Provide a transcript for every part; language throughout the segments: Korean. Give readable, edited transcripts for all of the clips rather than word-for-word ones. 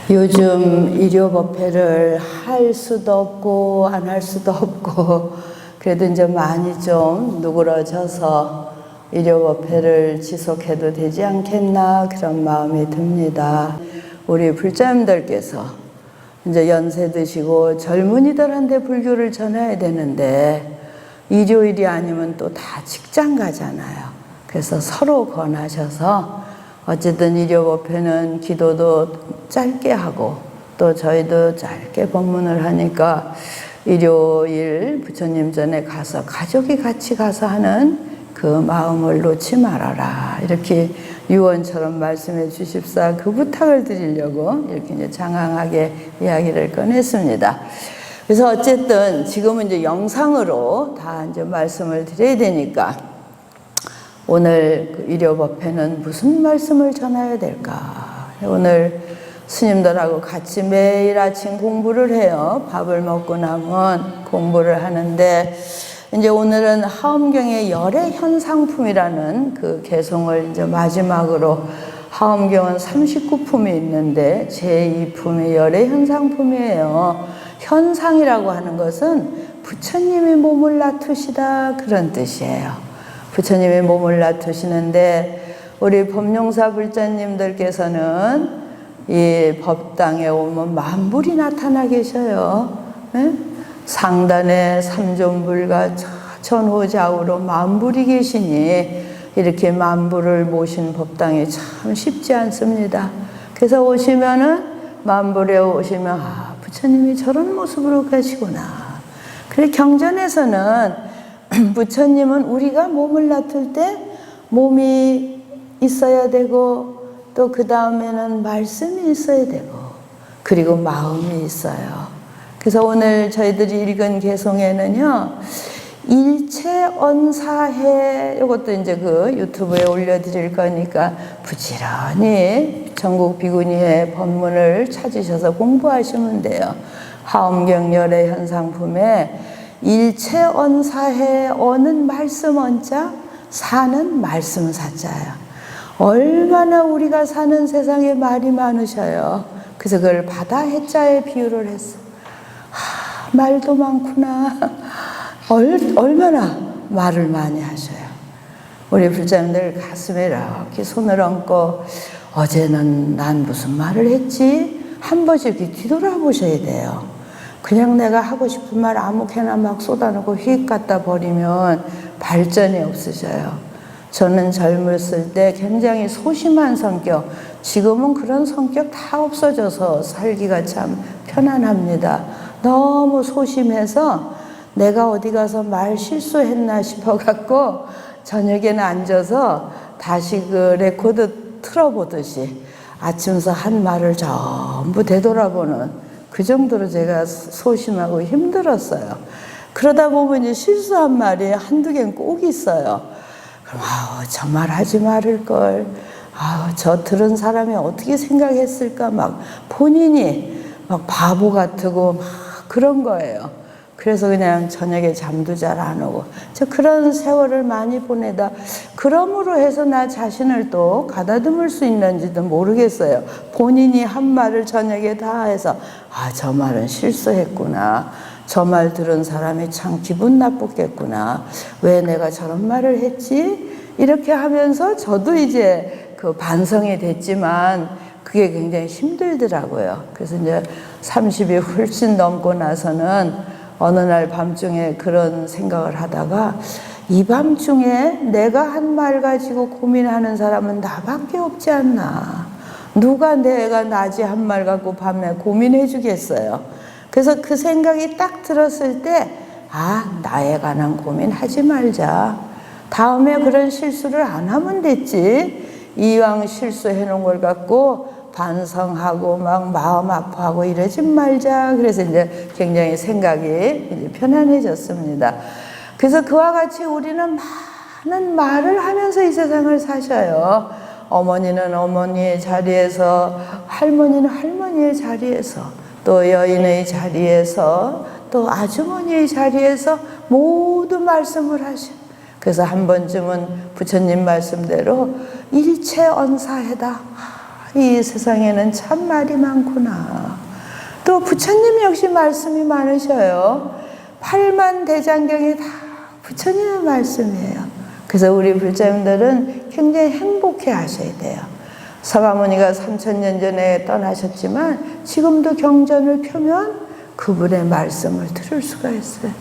요즘 일요법회를 할 수도 없고 안 할 수도 없고 그래도 이제 많이 좀 누그러져서 일요법회를 지속해도 되지 않겠나 그런 마음이 듭니다. 우리 불자님들께서 이제 연세 드시고 젊은이들한테 불교를 전해야 되는데 일요일이 아니면 또 다 직장 가잖아요. 그래서 서로 권하셔서 어쨌든 일요법회는 기도도 짧게 하고 또 저희도 짧게 법문을 하니까 일요일 부처님 전에 가서 가족이 같이 가서 하는 그 마음을 놓지 말아라 이렇게 유언처럼 말씀해 주십사 그 부탁을 드리려고 이렇게 이제 장황하게 이야기를 꺼냈습니다. 그래서 어쨌든 지금은 이제 영상으로 다 이제 말씀을 드려야 되니까 오늘 일요법회는 무슨 말씀을 전해야 될까? 오늘 스님들하고 같이 매일 아침 공부를 해요. 밥을 먹고 나면 공부를 하는데 이제 오늘은 하엄경의 열애 현상품이라는 그 개송을 이제 마지막으로 하엄경은 39품이 있는데 제2품이 열애 현상품이에요. 현상이라고 하는 것은 부처님이 몸을 놔두시다 그런 뜻이에요. 부처님이 몸을 놔두시는데 우리 법룡사 불자님들께서는 이 법당에 오면 만불이 나타나 계셔요. 네? 상단에 삼존불과 천호좌우로 만불이 계시니 이렇게 만불을 모신 법당이 참 쉽지 않습니다. 그래서 오시면은 만불에 오시면 부처님이 저런 모습으로 가시구나. 그래 경전에서는 부처님은 우리가 몸을 놔둘 때 몸이 있어야 되고 또 그 다음에는 말씀이 있어야 되고 그리고 마음이 있어요. 그래서 오늘 저희들이 읽은 개송에는요 일체언사해 이것도 이제 그 유튜브에 올려드릴 거니까 부지런히 전국 비구니의 법문을 찾으셔서 공부하시면 돼요. 하엄경 열애 현상품에 일체언사해 어는 말씀 언자 사는 말씀 사자예요. 얼마나 우리가 사는 세상에 말이 많으셔요. 그래서 그걸 바다 해자에 비유를 했어. 말도 많구나. 얼마나 말을 많이 하셔요. 우리 불자님들 가슴에 이렇게 손을 얹고 어제는 난 무슨 말을 했지? 한 번씩 이렇게 뒤돌아보셔야 돼요. 그냥 내가 하고 싶은 말 아무렇게나 막 쏟아놓고 휙 갖다 버리면 발전이 없으셔요. 저는 젊었을 때 굉장히 소심한 성격, 지금은 그런 성격 다 없어져서 살기가 참 편안합니다. 너무 소심해서 내가 어디 가서 말 실수했나 싶어갖고 저녁에는 앉아서 다시 그 레코드 틀어보듯이 아침서 한 말을 전부 되돌아보는 그 정도로 제가 소심하고 힘들었어요. 그러다 보면 이제 실수한 말이 한두 개는 꼭 있어요. 그럼 저 말 하지 말을걸. 저 들은 사람이 어떻게 생각했을까 막 본인이 막 바보 같고 막 그런 거예요. 그래서 그냥 저녁에 잠도 잘 안 오고 저 그런 세월을 많이 보내다 그러므로 해서 나 자신을 또 가다듬을 수 있는지도 모르겠어요. 본인이 한 말을 저녁에 다 해서 저 말은 실수했구나. 저 말 들은 사람이 참 기분 나쁘겠구나. 왜 내가 저런 말을 했지? 이렇게 하면서 저도 이제 그 반성이 됐지만 그게 굉장히 힘들더라고요. 그래서 이제 30이 훨씬 넘고 나서는 어느 날 밤중에 그런 생각을 하다가 이 밤중에 내가 한 말 가지고 고민하는 사람은 나밖에 없지 않나. 누가 내가 낮에 한 말 갖고 밤에 고민해 주겠어요. 그래서 그 생각이 딱 들었을 때 나에 관한 고민하지 말자. 다음에 그런 실수를 안 하면 됐지. 이왕 실수해 놓은 걸 갖고 반성하고 막 마음 아파하고 이러지 말자. 그래서 이제 굉장히 생각이 이제 편안해졌습니다. 그래서 그와 같이 우리는 많은 말을 하면서 이 세상을 사셔요. 어머니는 어머니의 자리에서, 할머니는 할머니의 자리에서, 또 여인의 자리에서, 또 아주머니의 자리에서 모두 말씀을 하셔. 그래서 한 번쯤은 부처님 말씀대로 일체언사해다. 이 세상에는 참 말이 많구나. 또 부처님 역시 말씀이 많으셔요. 8만 대장경이 다 부처님의 말씀이에요. 그래서 우리 불자님들은 굉장히 행복해 하셔야 돼요. 서가모니가 3000년 전에 떠나셨지만 지금도 경전을 펴면 그분의 말씀을 들을 수가 있어요.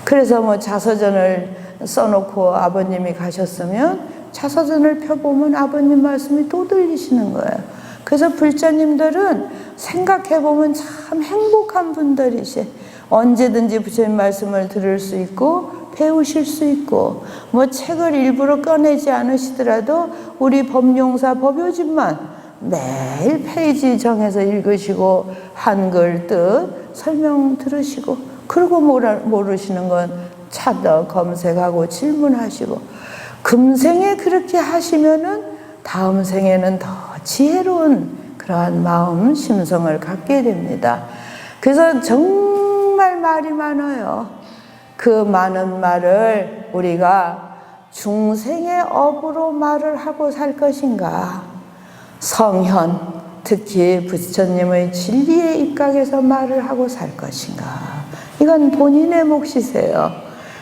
그래서 뭐 자서전을 써놓고 아버님이 가셨으면 자서전을 펴보면 아버님 말씀이 또 들리시는 거예요. 그래서 불자님들은 생각해보면 참 행복한 분들이시. 언제든지 부처님 말씀을 들을 수 있고 배우실 수 있고, 뭐 책을 일부러 꺼내지 않으시더라도 우리 법용사 법요집만 매일 페이지 정해서 읽으시고 한글 뜻 설명 들으시고, 그리고 모르시는 건 찾아 검색하고 질문하시고, 금생에 그렇게 하시면은 다음 생에는 더 지혜로운 그러한 마음 심성을 갖게 됩니다. 그래서 정말 말이 많아요. 그 많은 말을 우리가 중생의 업으로 말을 하고 살 것인가, 성현, 특히 부처님의 진리에 입각해서 말을 하고 살 것인가, 이건 본인의 몫이세요.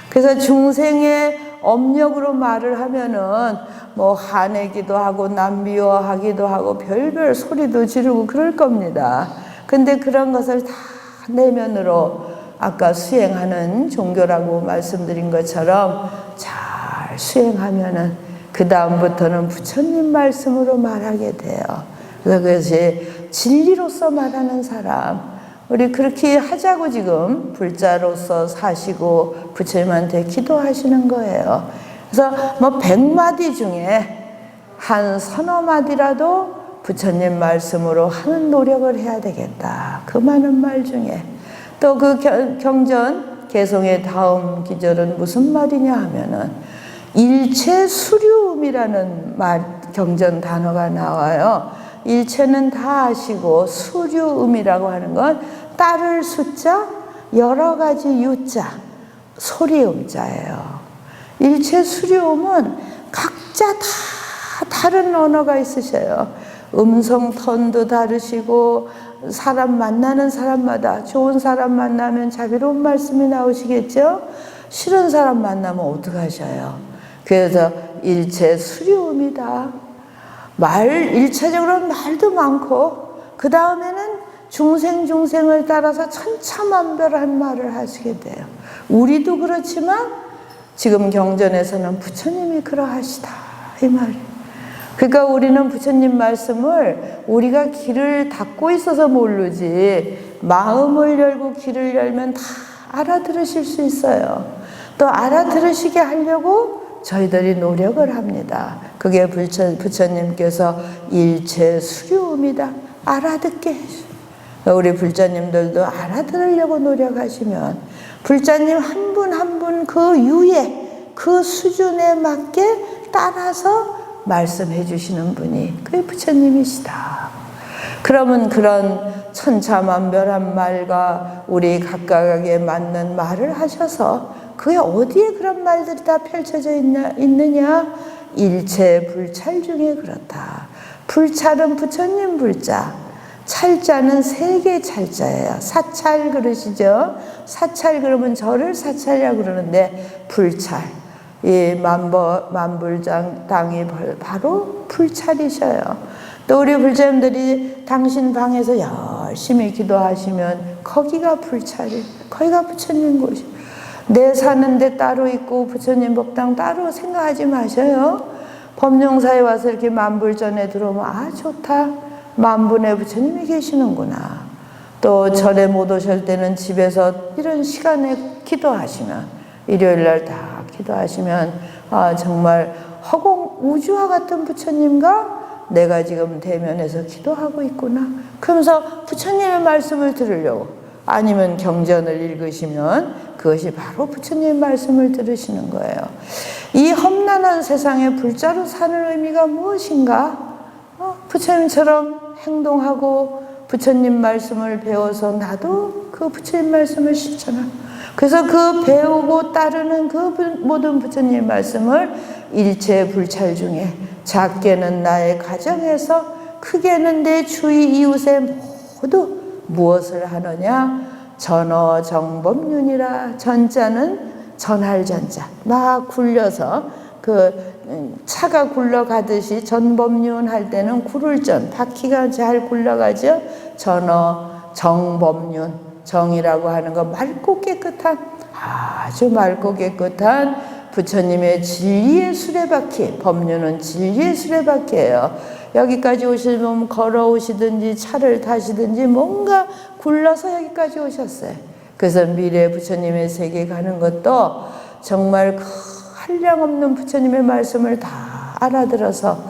그래서 중생의 업력으로 말을 하면은 뭐 화내기도 하고 남미워하기도 하고 별별 소리도 지르고 그럴 겁니다. 근데 그런 것을 다 내면으로 아까 수행하는 종교라고 말씀드린 것처럼 잘 수행하면은 그 다음부터는 부처님 말씀으로 말하게 돼요. 그래서 그것이 진리로서 말하는 사람, 우리 그렇게 하자고 지금 불자로서 사시고 부처님한테 기도하시는 거예요. 그래서 뭐 100마디 중에 한 서너 마디라도 부처님 말씀으로 하는 노력을 해야 되겠다. 그 많은 말 중에 또 그 경전 개송의 다음 기절은 무슨 말이냐 하면은 일체 수류음이라는 말, 경전 단어가 나와요. 일체는 다 아시고 수류음이라고 하는 건 따를 숫자, 여러 가지 유자, 소리음자예요. 일체 수류음은 각자 다 다른 언어가 있으셔요. 음성 톤도 다르시고, 사람 만나는 사람마다 좋은 사람 만나면 자비로운 말씀이 나오시겠죠? 싫은 사람 만나면 어떡하셔요? 그래서 일체 수류음이다. 일차적으로는 말도 많고, 그 다음에는 중생을 따라서 천차만별한 말을 하시게 돼요. 우리도 그렇지만 지금 경전에서는 부처님이 그러하시다, 이 말이에요. 그러니까 우리는 부처님 말씀을 우리가 귀를 닫고 있어서 모르지, 마음을 열고 귀를 열면 다 알아들으실 수 있어요. 또 알아들으시게 하려고 저희들이 노력을 합니다. 그게 부처님께서 일체 수료음이다, 알아듣게 해주세요. 우리 불자님들도 알아들으려고 노력하시면 불자님 한 분 한 분 그 유예, 그 수준에 맞게 따라서 말씀해 주시는 분이 그게 부처님이시다. 그러면 그런 천차만별한 말과 우리 각각에게 맞는 말을 하셔서 그게 어디에 그런 말들이 다 펼쳐져 있느냐? 일체 불찰 중에 그렇다. 불찰은 부처님 불자, 찰자는 세계 찰자예요. 사찰 그러시죠? 사찰 그러면 저를 사찰이라고 그러는데, 불찰, 이 만불당이 바로 불찰이셔요. 또 우리 불자님들이 당신 방에서 열심히 기도하시면 거기가 불찰이, 거기가 부처님 곳이. 내 사는데 따로 있고 부처님 법당 따로 생각하지 마셔요. 법령사에 와서 이렇게 만불전에 들어오면 아 좋다, 만분의 부처님이 계시는구나. 또 절에 못 오실 때는 집에서 이런 시간에 기도하시면, 일요일날 다 기도하시면 아 정말 허공 우주와 같은 부처님과 내가 지금 대면해서 기도하고 있구나. 그러면서 부처님의 말씀을 들으려고, 아니면 경전을 읽으시면 그것이 바로 부처님의 말씀을 들으시는 거예요. 이 험난한 세상에 불자로 사는 의미가 무엇인가? 부처님처럼 행동하고 부처님 말씀을 배워서 나도 그 부처님 말씀을 실천하고, 그래서 그 배우고 따르는 그 모든 부처님 말씀을 일체 불찰 중에 작게는 나의 가정에서 크게는 내 주위 이웃에 모두 무엇을 하느냐? 전어 정법륜이라. 전자는 전할 전자. 막 굴려서 차가 굴러가듯이 전법륜 할 때는 구를전, 바퀴가 잘 굴러가죠. 전어 정법륜, 정이라고 하는 거 맑고 깨끗한, 아주 맑고 깨끗한 부처님의 진리의 수레바퀴. 법륜은 진리의 수레바퀴예요. 여기까지 오시면 걸어오시든지 차를 타시든지 뭔가 굴러서 여기까지 오셨어요. 그래서 미래 부처님의 세계 가는 것도 정말 한량없는 부처님의 말씀을 다 알아들어서,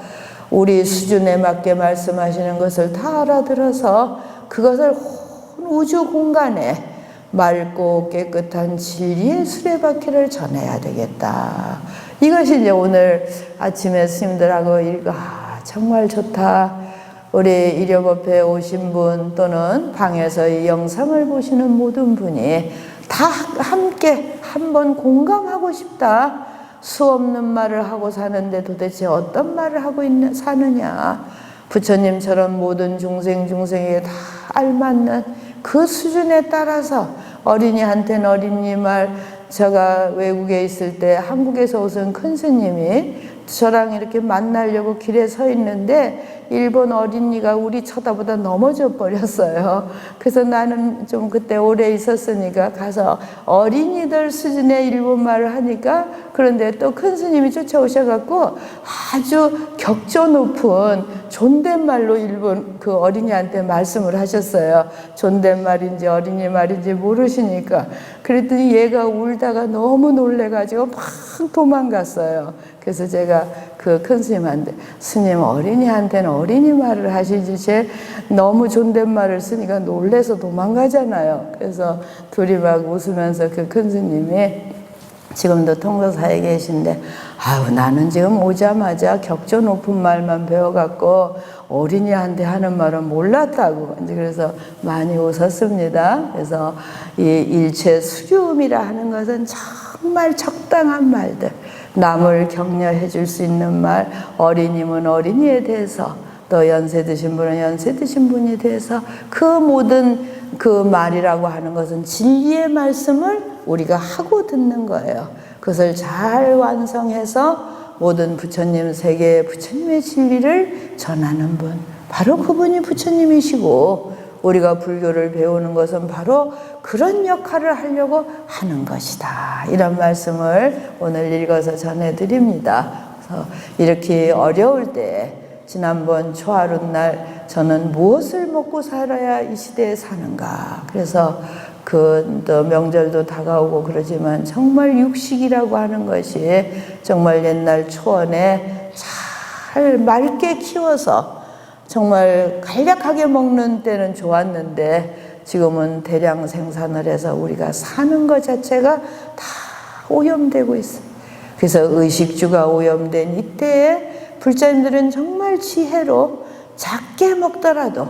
우리 수준에 맞게 말씀하시는 것을 다 알아들어서 그것을 온 우주 공간에 맑고 깨끗한 진리의 수레바퀴를 전해야 되겠다. 이것이 이제 오늘 아침에 스님들하고 정말 좋다. 우리 일요법회에 오신 분 또는 방에서 이 영상을 보시는 모든 분이 다 함께 한번 공감하고 싶다. 수 없는 말을 하고 사는데 도대체 어떤 말을 하고 사느냐. 부처님처럼 모든 중생에게 다 알맞는 그 수준에 따라서, 어린이한테는 어린이 말, 제가 외국에 있을 때 한국에서 오신 큰 스님이 저랑 이렇게 만나려고 길에 서 있는데 일본 어린이가 우리 쳐다보다 넘어져 버렸어요. 그래서 나는 좀 그때 오래 있었으니까 가서 어린이들 수준의 일본말을 하니까, 그런데 또 큰 스님이 쫓아오셔갖고 아주 격조 높은 존댓말로 일본 그 어린이한테 말씀을 하셨어요. 존댓말인지 어린이 말인지 모르시니까. 그랬더니 얘가 울다가 너무 놀래가지고 막 도망갔어요. 그래서 제가 그 큰 스님한테, 스님 어린이한테는 어린이 말을 하시지 쟤 너무 존댓말을 쓰니까 놀래서 도망가잖아요. 그래서 둘이 막 웃으면서 그 큰 스님이 지금도 통도사에 계신데, 아유 나는 지금 오자마자 격조 높은 말만 배워갖고 어린이한테 하는 말은 몰랐다고. 이제 그래서 많이 웃었습니다. 그래서 이 일체 수료음이라 하는 것은 정말 적당한 말들, 남을 격려해 줄 수 있는 말, 어린이면 어린이에 대해서, 또 연세 드신 분은 연세 드신 분에 대해서, 그 모든 그 말이라고 하는 것은 진리의 말씀을 우리가 하고 듣는 거예요. 그것을 잘 완성해서 모든 부처님 세계의 부처님의 진리를 전하는 분, 바로 그분이 부처님이시고, 우리가 불교를 배우는 것은 바로 그런 역할을 하려고 하는 것이다. 이런 말씀을 오늘 읽어서 전해드립니다. 그래서 이렇게 어려울 때, 지난번 초하룻날 저는 무엇을 먹고 살아야 이 시대에 사는가. 그래서 또 명절도 다가오고 그러지만 정말 육식이라고 하는 것이 정말 옛날 초원에 잘 맑게 키워서 정말 간략하게 먹는 때는 좋았는데, 지금은 대량 생산을 해서 우리가 사는 것 자체가 다 오염되고 있어요. 그래서 의식주가 오염된 이때에 불자님들은 정말 지혜로 작게 먹더라도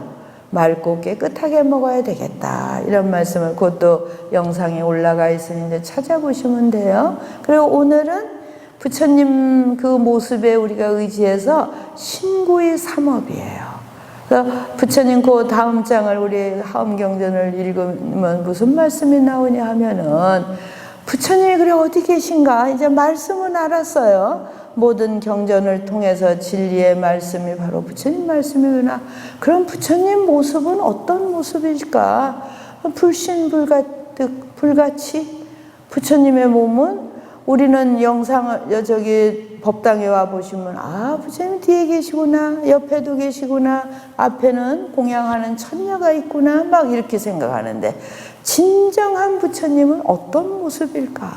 맑고 깨끗하게 먹어야 되겠다. 이런 말씀을, 그것도 영상에 올라가 있으니 이제 찾아보시면 돼요. 그리고 오늘은 부처님 그 모습에 우리가 의지해서 신구의 삼업이에요. 그래서 부처님 그 다음 장을 우리 하엄경전을 읽으면 무슨 말씀이 나오냐 하면은, 부처님이 그래 어디 계신가? 이제 말씀은 알았어요. 모든 경전을 통해서 진리의 말씀이 바로 부처님 말씀이구나. 그럼 부처님 모습은 어떤 모습일까? 불신불같이 부처님의 몸은, 우리는 영상을 저기 법당에 와 보시면 아 부처님 뒤에 계시구나, 옆에도 계시구나, 앞에는 공양하는 천녀가 있구나, 막 이렇게 생각하는데, 진정한 부처님은 어떤 모습일까?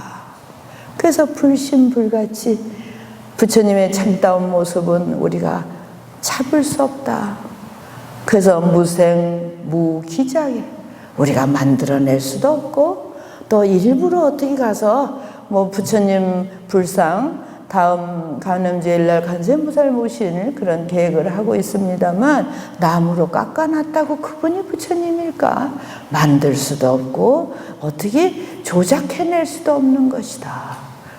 그래서 불신불같이 부처님의 참다운 모습은 우리가 잡을 수 없다. 그래서 무생무기자에 우리가 만들어낼 수도 없고, 또 일부러 어떻게 가서 뭐 부처님 불상 다음 간음제일날 간센보살 모실 그런 계획을 하고 있습니다만, 나무로 깎아놨다고 그분이 부처님일까? 만들 수도 없고 어떻게 조작해낼 수도 없는 것이다.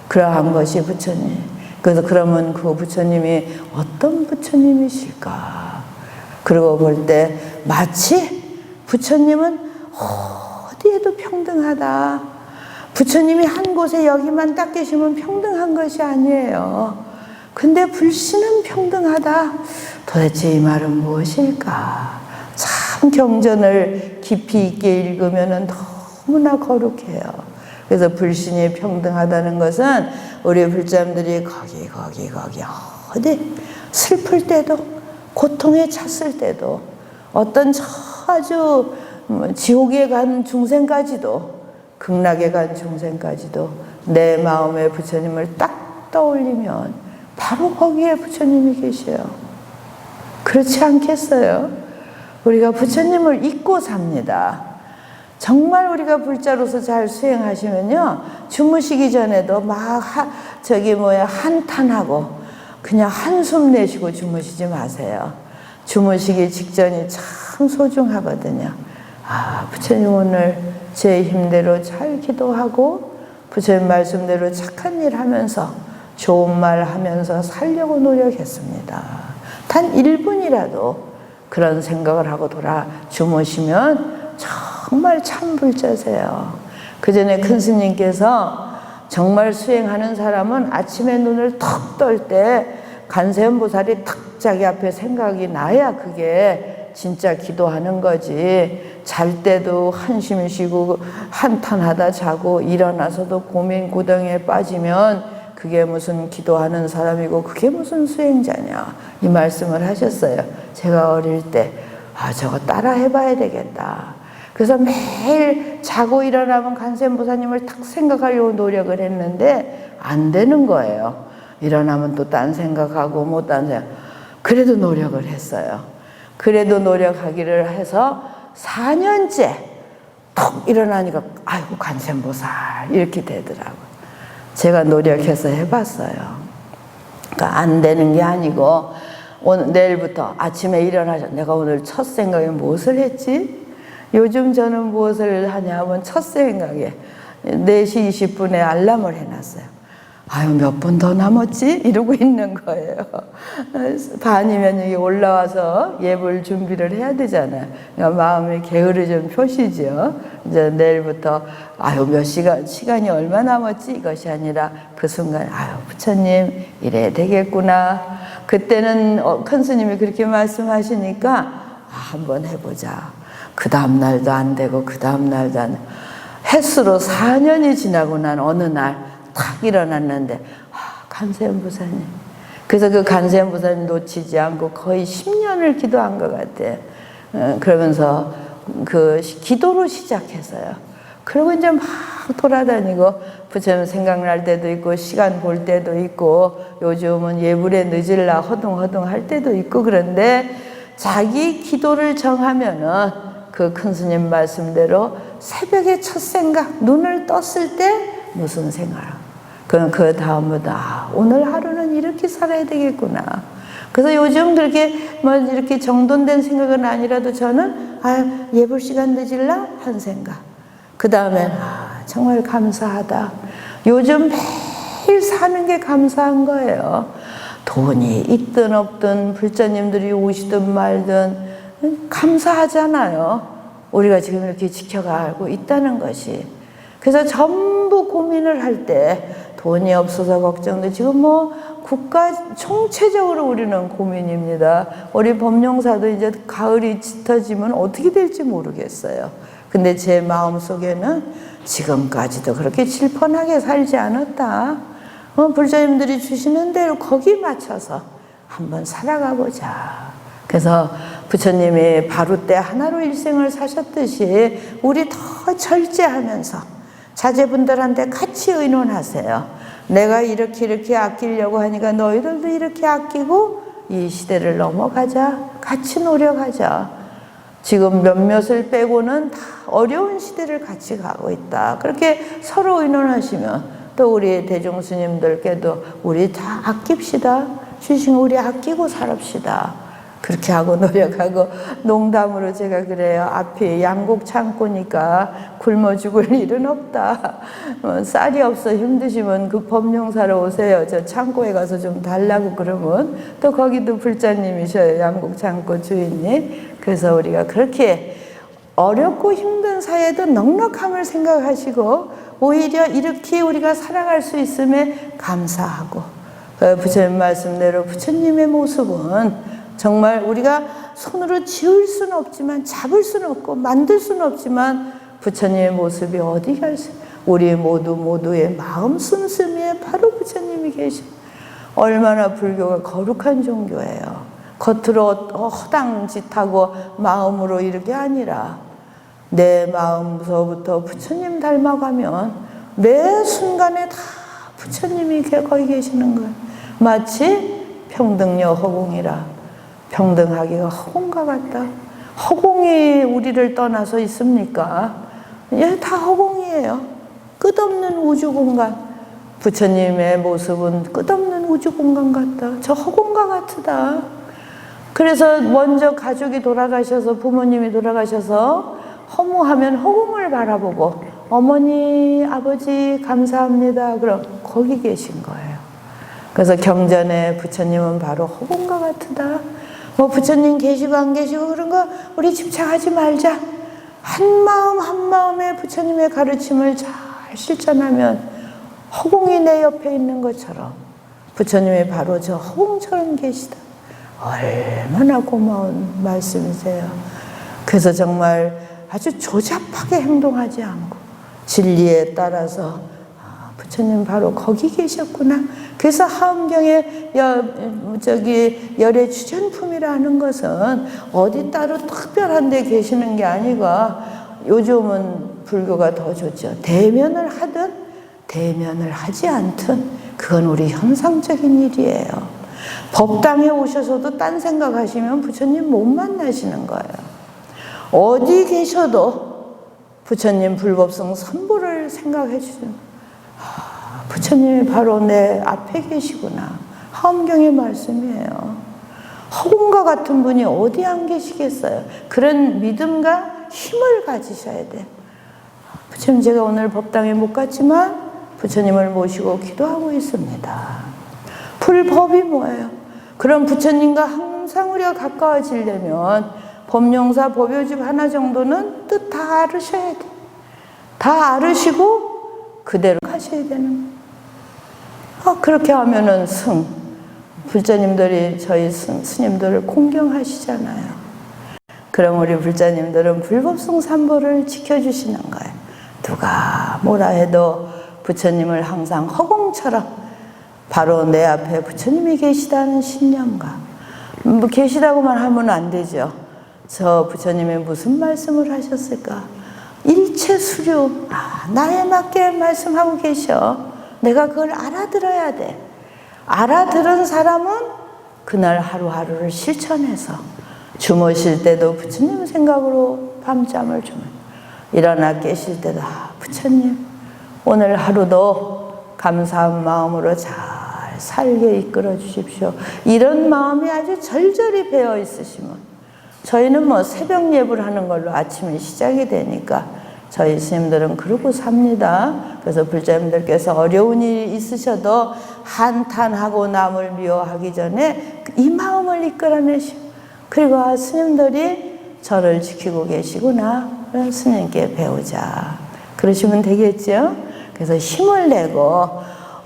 그러한 것이 부처님. 그래서 그러면 그 부처님이 어떤 부처님이실까? 그러고 볼 때 마치 부처님은 어디에도 평등하다. 부처님이 한 곳에 여기만 딱 계시면 평등한 것이 아니에요. 근데 불신은 평등하다. 도대체 이 말은 무엇일까? 참 경전을 깊이 있게 읽으면 너무나 거룩해요. 그래서 불신이 평등하다는 것은 우리 불자들이 거기 어디 슬플 때도 고통에 찼을 때도 어떤 아주 지옥에 간 중생까지도 극락에 간 중생까지도 내 마음에 부처님을 딱 떠올리면 바로 거기에 부처님이 계셔요. 그렇지 않겠어요? 우리가 부처님을 잊고 삽니다. 정말 우리가 불자로서 잘 수행하시면요, 주무시기 전에도 막 한탄하고 그냥 한숨 내쉬고 주무시지 마세요. 주무시기 직전이 참 소중하거든요. 아, 부처님 오늘 제 힘대로 잘 기도하고 부처님 말씀대로 착한 일 하면서 좋은 말 하면서 살려고 노력했습니다. 단 1분이라도 그런 생각을 하고 주무시면 정말 참 불자세요. 그 전에 큰 스님께서 정말 수행하는 사람은 아침에 눈을 턱 뜰 때 관세음보살이 탁 자기 앞에 생각이 나야 그게 진짜 기도하는 거지. 잘 때도 한심 쉬고 한탄하다 자고 일어나서도 고민 고덩이에 빠지면 그게 무슨 기도하는 사람이고 그게 무슨 수행자냐, 이 말씀을 하셨어요. 제가 어릴 때 저거 따라 해봐야 되겠다. 그래서 매일 자고 일어나면 관세음보살님을 탁 생각하려고 노력을 했는데 안 되는 거예요. 일어나면 또 딴 생각하고 뭐 딴 생각. 그래도 노력을 했어요. 그래도 노력하기를 해서 4년째 톡 일어나니까 아이고 관세음보살 이렇게 되더라고요. 제가 노력해서 해봤어요. 그러니까 안 되는 게 아니고 오늘 내일부터 아침에 일어나서 내가 오늘 첫 생각에 무엇을 했지? 요즘 저는 무엇을 하냐면 첫 생각에 4시 20분에 알람을 해놨어요. 아유, 몇 분 더 남았지? 이러고 있는 거예요. 반이면 여기 올라와서 예불 준비를 해야 되잖아요. 그러니까 마음이 게으르진 표시죠. 이제 내일부터 몇 시간이 얼마 남았지? 이것이 아니라 그 순간 부처님 이래야 되겠구나. 그때는 큰 스님이 그렇게 말씀하시니까 한번 해보자. 그 다음 날도 안 되고 그 다음 날도 안 되고 횟수로 4년이 지나고 난 어느 날 탁 일어났는데 관세음보살님. 그래서 그 관세음보살님 놓치지 않고 거의 10년을 기도한 것 같아. 그러면서 그 기도로 시작했어요. 그리고 이제 막 돌아다니고 부처님 생각날 때도 있고 시간 볼 때도 있고 요즘은 예불에 늦을라 허둥허둥 할 때도 있고 그런데 자기 기도를 정하면은 그 큰 스님 말씀대로 새벽에 첫 생각 눈을 떴을 때 무슨 생각? 그럼 그 다음부터 오늘 하루는 이렇게 살아야 되겠구나. 그래서 요즘 그렇게 이렇게 정돈된 생각은 아니라도 저는 예불 시간 늦을라 한 생각. 그 다음엔 정말 감사하다. 요즘 매일 사는 게 감사한 거예요. 돈이 있든 없든 불자님들이 오시든 말든 감사하잖아요. 우리가 지금 이렇게 지켜가고 있다는 것이. 그래서 전부 고민을 할 때 돈이 없어서 걱정돼. 지금 국가 총체적으로 우리는 고민입니다. 우리 법령사도 이제 가을이 짙어지면 어떻게 될지 모르겠어요. 근데 제 마음속에는 지금까지도 그렇게 질펀하게 살지 않았다. 불자님들이 주시는 대로 거기 맞춰서 한번 살아가 보자. 그래서 부처님이 바로 때 하나로 일생을 사셨듯이 우리 더 절제하면서 자제분들한테 같이 의논하세요. 내가 이렇게 아끼려고 하니까 너희들도 이렇게 아끼고 이 시대를 넘어가자. 같이 노력하자. 지금 몇몇을 빼고는 다 어려운 시대를 같이 가고 있다. 그렇게 서로 의논하시면 또 우리 대중스님들께도 우리 다 아낍시다. 주신 우리 아끼고 살읍시다. 그렇게 하고 노력하고 농담으로 제가 그래요. 앞에 양곡 창고니까 굶어 죽을 일은 없다. 쌀이 없어 힘드시면 그 법룡사로 오세요. 저 창고에 가서 좀 달라고 그러면 또 거기도 불자님이셔요. 양곡 창고 주인이. 그래서 우리가 그렇게 어렵고 힘든 사회도 넉넉함을 생각하시고 오히려 이렇게 우리가 살아갈 수 있음에 감사하고 부처님 말씀대로 부처님의 모습은 정말 우리가 손으로 지을 수는 없지만 잡을 수는 없고 만들 수는 없지만 부처님의 모습이 어디 갈지 우리 모두의 마음 씀씀이에 바로 부처님이 계신 얼마나 불교가 거룩한 종교예요. 겉으로 허당 짓하고 마음으로 이렇게 아니라 내 마음서부터 부처님 닮아가면 매 순간에 다 부처님이 거기 계시는 거예요. 마치 평등여 허공이라 평등하기가 허공과 같다. 허공이 우리를 떠나서 있습니까? 예, 다 허공이에요. 끝없는 우주 공간. 부처님의 모습은 끝없는 우주 공간 같다. 저 허공과 같으다. 그래서 먼저 가족이 돌아가셔서 부모님이 돌아가셔서 허무하면 허공을 바라보고 어머니, 아버지 감사합니다. 그럼 거기 계신 거예요. 그래서 경전에 부처님은 바로 허공과 같으다. 뭐 부처님 계시고 안 계시고 그런 거 우리 집착하지 말자. 한 마음 한 마음에 부처님의 가르침을 잘 실천하면 허공이 내 옆에 있는 것처럼 부처님이 바로 저 허공처럼 계시다. 얼마나 고마운 말씀이세요. 그래서 정말 아주 조잡하게 행동하지 않고 진리에 따라서 부처님 바로 거기 계셨구나. 그래서 하엄경의 열의 주전품이라는 것은 어디 따로 특별한 데 계시는 게 아니고 요즘은 불교가 더 좋죠. 대면을 하든 대면을 하지 않든 그건 우리 현상적인 일이에요. 법당에 오셔서도 딴 생각하시면 부처님 못 만나시는 거예요. 어디 계셔도 부처님 불법성 선보를 생각해 주시는 부처님이 바로 내 앞에 계시구나. 하엄경의 말씀이에요. 허공과 같은 분이 어디 안 계시겠어요? 그런 믿음과 힘을 가지셔야 돼. 부처님 제가 오늘 법당에 못 갔지만 부처님을 모시고 기도하고 있습니다. 불법이 뭐예요? 그럼 부처님과 항상 우리가 가까워지려면 법룡사 법요집 하나 정도는 뜻 다 알으셔야 돼. 다 알으시고 그대로 가셔야 되는 거예요. 그렇게 하면은 불자님들이 저희 스님들을 공경하시잖아요. 그럼 우리 불자님들은 불법성 삼보를 지켜주시는 거예요. 누가 뭐라 해도 부처님을 항상 허공처럼 바로 내 앞에 부처님이 계시다는 신념과 뭐 계시다고만 하면 안 되죠. 저 부처님이 무슨 말씀을 하셨을까? 일체 수료, 나에 맞게 말씀하고 계셔. 내가 그걸 알아들어야 돼. 알아들은 사람은 그날 하루하루를 실천해서 주무실 때도 부처님 생각으로 밤잠을 주면 일어나 계실 때도 부처님 오늘 하루도 감사한 마음으로 잘 살게 이끌어 주십시오. 이런 마음이 아주 절절히 배어 있으시면 저희는 뭐 새벽 예불 하는 걸로 아침이 시작이 되니까 저희 스님들은 그러고 삽니다. 그래서 불자님들께서 어려운 일이 있으셔도 한탄하고 남을 미워하기 전에 이 마음을 이끌어내시고 그리고 스님들이 저를 지키고 계시구나. 스님께 배우자. 그러시면 되겠죠. 그래서 힘을 내고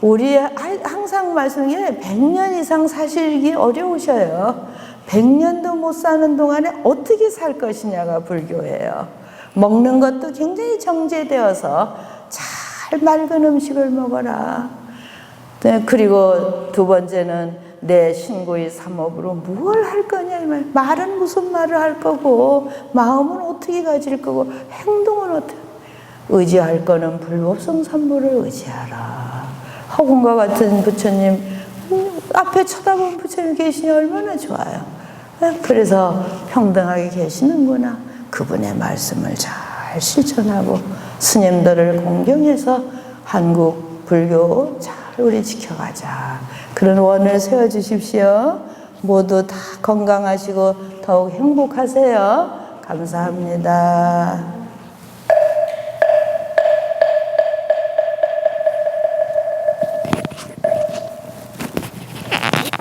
우리 항상 말씀이 100년 이상 사시기 어려우셔요. 100년도 못 사는 동안에 어떻게 살 것이냐가 불교예요. 먹는 것도 굉장히 정제되어서 잘 맑은 음식을 먹어라. 그리고 두 번째는 내 신고의 삼업으로 무엇을 할 거냐. 말은 무슨 말을 할 거고 마음은 어떻게 가질 거고 행동은 어떻게. 의지할 거는 불법성 삼보를 의지하라. 허공과 같은 부처님 앞에 쳐다본 부처님 계시니 얼마나 좋아요. 그래서 평등하게 계시는구나. 그분의 말씀을 잘 실천하고 스님들을 공경해서 한국 불교 잘 우리 지켜가자. 그런 원을 세워주십시오. 모두 다 건강하시고 더욱 행복하세요. 감사합니다.